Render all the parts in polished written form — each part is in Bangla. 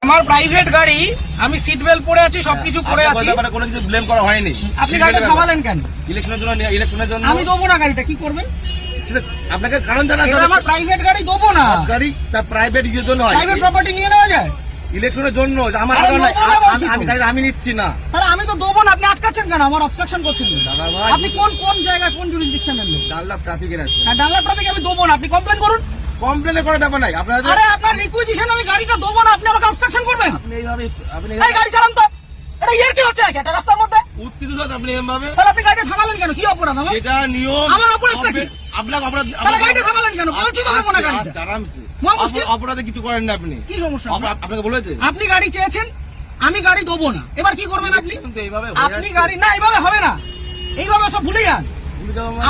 আমার প্রাইভেট গাড়ি, আমি সিট বেল্ট পরে আছি, সবকিছু পরে আছি, কোনো কিছু ব্লেম করা হয়নি। আপনি গাড়িটা থামালেন কেন? ইলেকশনের জন্য আমি দেবো না গাড়িটা, কি করবেন? আপনাকে কারণ জানাতে হবে। আমার প্রাইভেট গাড়ি দেবো না। গাড়ি তার প্রাইভেট ইউজের জন্য হয়, প্রাইভেট প্রপার্টি নিয়ে নেওয়া যায় ইলেকশনের জন্য। আমার আমি নিচ্ছি না। তাহলে আমি তো দেবো না, আপনি আটকাচ্ছেন কেন? আমার অবস্ট্রাকশন করছেন। দাদা ভাই, আপনি কোন জায়গায়, কোন জুরিসডিকশনের লোক? ডানলাপ ট্রাফিকের আছে। ডানলাপ ট্রাফিক আমি দেবো না, আপনি কমপ্লেন করুন। কমপ্লেন করার ব্যাপার নাই। আপনারা আরে আপনার রিকুইজিশন আমি গাড়িটা দেবো না, আপনি আমাকে অবস্ট্রাকশন করবেন? আপনি এইভাবে এই গাড়ি চালান তো, এটা ইয়ার কি হচ্ছে নাকি একটা রাস্তার মধ্যে? উত্তেজিত হচ্ছেন আপনি এভাবে। তাহলে আপনি গাড়িটা থামালেন কেন? কি অপরাধ আমার? এটা নিয়ম। আমার অপরাধটা কি? আপনার অপরাধ। তাহলে গাড়িটা থামালেন কেন? বলছি তো দেবো না গাড়িটা। আরামসে। মুশকিল। অপরাধে কিছু করেন না আপনি। কি সমস্যা? আপনাকে বলেছে আপনি গাড়ি চেয়েছেন, আমি গাড়ি দেবো না, এবার কি করবেন আপনি? কিন্তু এইভাবে আপনি গাড়ি না, এইভাবে হবে না, এইভাবে সব ভুলে যান।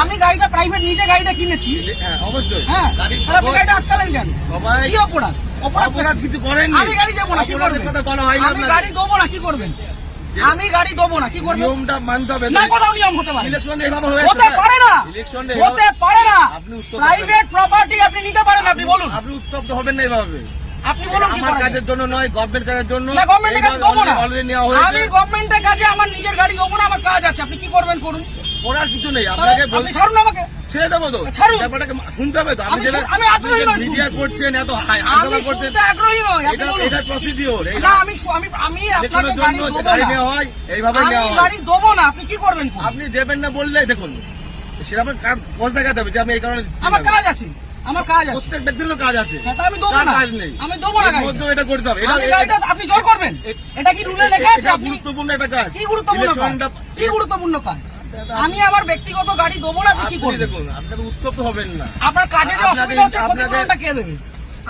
আমি গাড়িটা প্রাইভেট নিজে গাড়িটা কিনেছি। হ্যাঁ অবশ্যই। হ্যাঁ, তাহলে আপনি গাড়িটা আটকালেন কেন? সবাই কি অপরাধ? অপরাধ কিছু করেন। আমি গাড়ি দেবো না, কি করবেন? কথা বলা হয় না। আমি গাড়ি দেবো না, কি করবেন? আমি গাড়ি দেবো না, কি করবেন? নিয়মটা মানতে হবে। না, কোথাও নিয়ম হতে পারে? ইলেকশন এইভাবে হয়ে হতে পারে না, ইলেকশনে হতে পারে না। আপনি উত্তর প্রাইভেট প্রপার্টি আপনি নিতে পারেন, আপনি বলুন। আপনি উত্তপ্ত হবেন না এইভাবে। আপনি বলুন কি আমার করা কাজের যায়? জন্য নয়, গভর্নমেন্ট কাজের জন্য। না, গভর্নমেন্টের কাছে দেবো না। অলরেডি নেওয়া হয়েছে। আমি গভর্নমেন্টের কাছে আমার নিজের গাড়ি দেবো না, আমার কাজ আছে, আপনি কি করবেন করুন। করার কিছু নেই। আপনাকে আপনি ছাড়ুন আমাকে। ছেড়ে দেবো তো। ছাড়ুন। ব্যাপারটাকে শুনতে হবে তো। আপনি যেটা আমি আগ্রহী নই। মিডিয়া করছেন, এত আমি হাঙ্গামা করছেন, শুনতে আগ্রহী নই, আপনি এটা বলুন। এটা প্রসিডিওর। না, আমি আপনাকে ইলেকশনের গাড়ি জন্য দেবো গাড়ি না। নেওয়া হয়, এইভাবে নেওয়া আমি হয়। গাড়ি দেবো না, আপনি কি করবেন করুন। আপনি দেবেন না বললে দেখুন সেটা আপনার কাজ দেখাতে হবে যে আমি এই কারণে দিচ্ছি আমার না। কাজ আছে, আমার কাজ আছে। প্রত্যেক ব্যক্তির তো কাজ আছে। হ্যাঁ, তা আমি দেবো কার না। কাজ নেই? আমি দেবো না এর গাড়ি। মধ্যেও এটা করতে হবে। আমি গাড়িটা আপনি জোর করবেন? এটা কি রুলে লেখা আছে? এটা আপনি গুরুত্বপূর্ণ একটা কাজ। কি গুরুত্বপূর্ণ কাজ? ইলেকশনটা- কি গুরুত্বপূর্ণ কাজ? আমি আমার ব্যক্তিগত গাড়ি দেবো না, আপনি কি আপনি করবেন? দেখুন, আপনাকে উত্তপ্ত হবেন না। আপনার কাজে যে আপনাকে- অসুবিধা হচ্ছে, আপনাকে- ক্ষতিপূরণটা কে দেবে?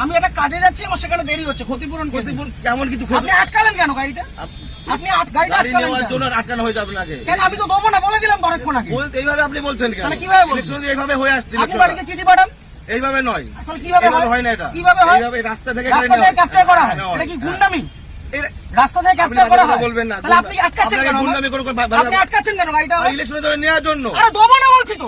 আমি একটা কাজে যাচ্ছি, আমার সেখানে দেরি হচ্ছে, ক্ষতিপূরণ কে দেবে? ক্ষতিপূরণ কেমন কিছু আপনি আটকালেন কেন গাড়িটা? আপনি গাড়িটা গাড়ি আটকালেন নেওয়ার কেন? জন্য আটকানো হয়েছে আপনাকে। কেন আমি তো দেবো না বলে দিলাম তো অনেকক্ষণ আগে। এইভাবে আপনি বলছেন কেন? তাহলে কিভাবে বলছেন? ইলেকশন এইভাবে হয়ে আসছে। আপনি বাড়িতে চিঠি পাঠান। এইভাবে নয়, তাহলে কিভাবে এইভাবে হয়? হয় না। এটা কিভাবে হয়? এইভাবে রাস্তা থেকে রাস্তা থেকে ক্যাপচার করা হয়, এটা কি গুন্ডামি? রাস্তা থেকে ক্যাপচার করা হয়, বলবেন না। তাহলে আপনি আটকাচ্ছেন কেন? গুন্ডামি করে আপনি আটকাচ্ছেন কেন গাড়িটা? ইলেকশনের জন্য নেওয়ার জন্য। আরে দেবো না বলছি তো।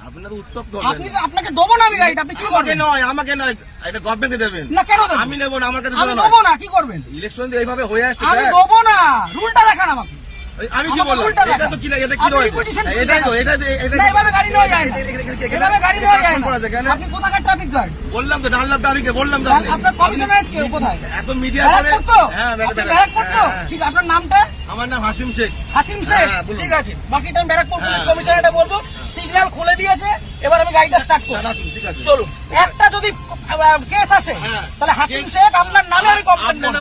আপনার উত্তপ্ত আপনি হবেন। আপনাকে দেবো না আমি গাড়িটা, আপনি কি আমাকে করবেন? নয়, আমাকে নয়, এটা গভর্নমেন্টকে দেবেন। না, কেন দেবো? আমি নেবো না, আমার কাছে আমি নয়। দেবো না, কি করবেন? ইলেকশন এইভাবে হয়ে আসছে। আমি স্যার। দেবো না, রুলটা দেখান আমাকে। আমি কি আমাকে বললাম? উল্টা এটা দেখান। তো কি লাগে? এটা কি আপনি রয়েছে? requisition এটাই তো, এটা না, এভাবে গাড়ি নেওয়া যায় না। এভাবে গাড়ি নেওয়া যায় না। করা যায় কেন? আপনি কোথাকার ট্রাফিক গার্ড? বললাম তো, ডানলাপ ট্রাফিকে বললাম তো। আপনার কমিশনারেট কে কোথায়? এত মিডিয়া করে। ব্যারাকপুর তো? হ্যাঁ, আপনি ব্যারাকপুর তো? হ্যাঁ। ঠিক, আপনার নামটা? আমার নাম হাসিম শেখ। হাসিম শেখ। হ্যাঁ, বলুন। ঠিক আছে, বাকিটা আমি ব্যারাকপুর পুলিশ হ্যাঁ। কমিশনারেটে বলবো। সিগন্যাল খুলে দিয়েছে, এবার আমি গাড়িটা স্টার্ট করব। দাদা, ঠিক আছে। চলুন। একটা যদি কেস আসে, হ্যাঁ। তাহলে হাসিম শেখ আপনার নামে আমি কমপ্লেন করব।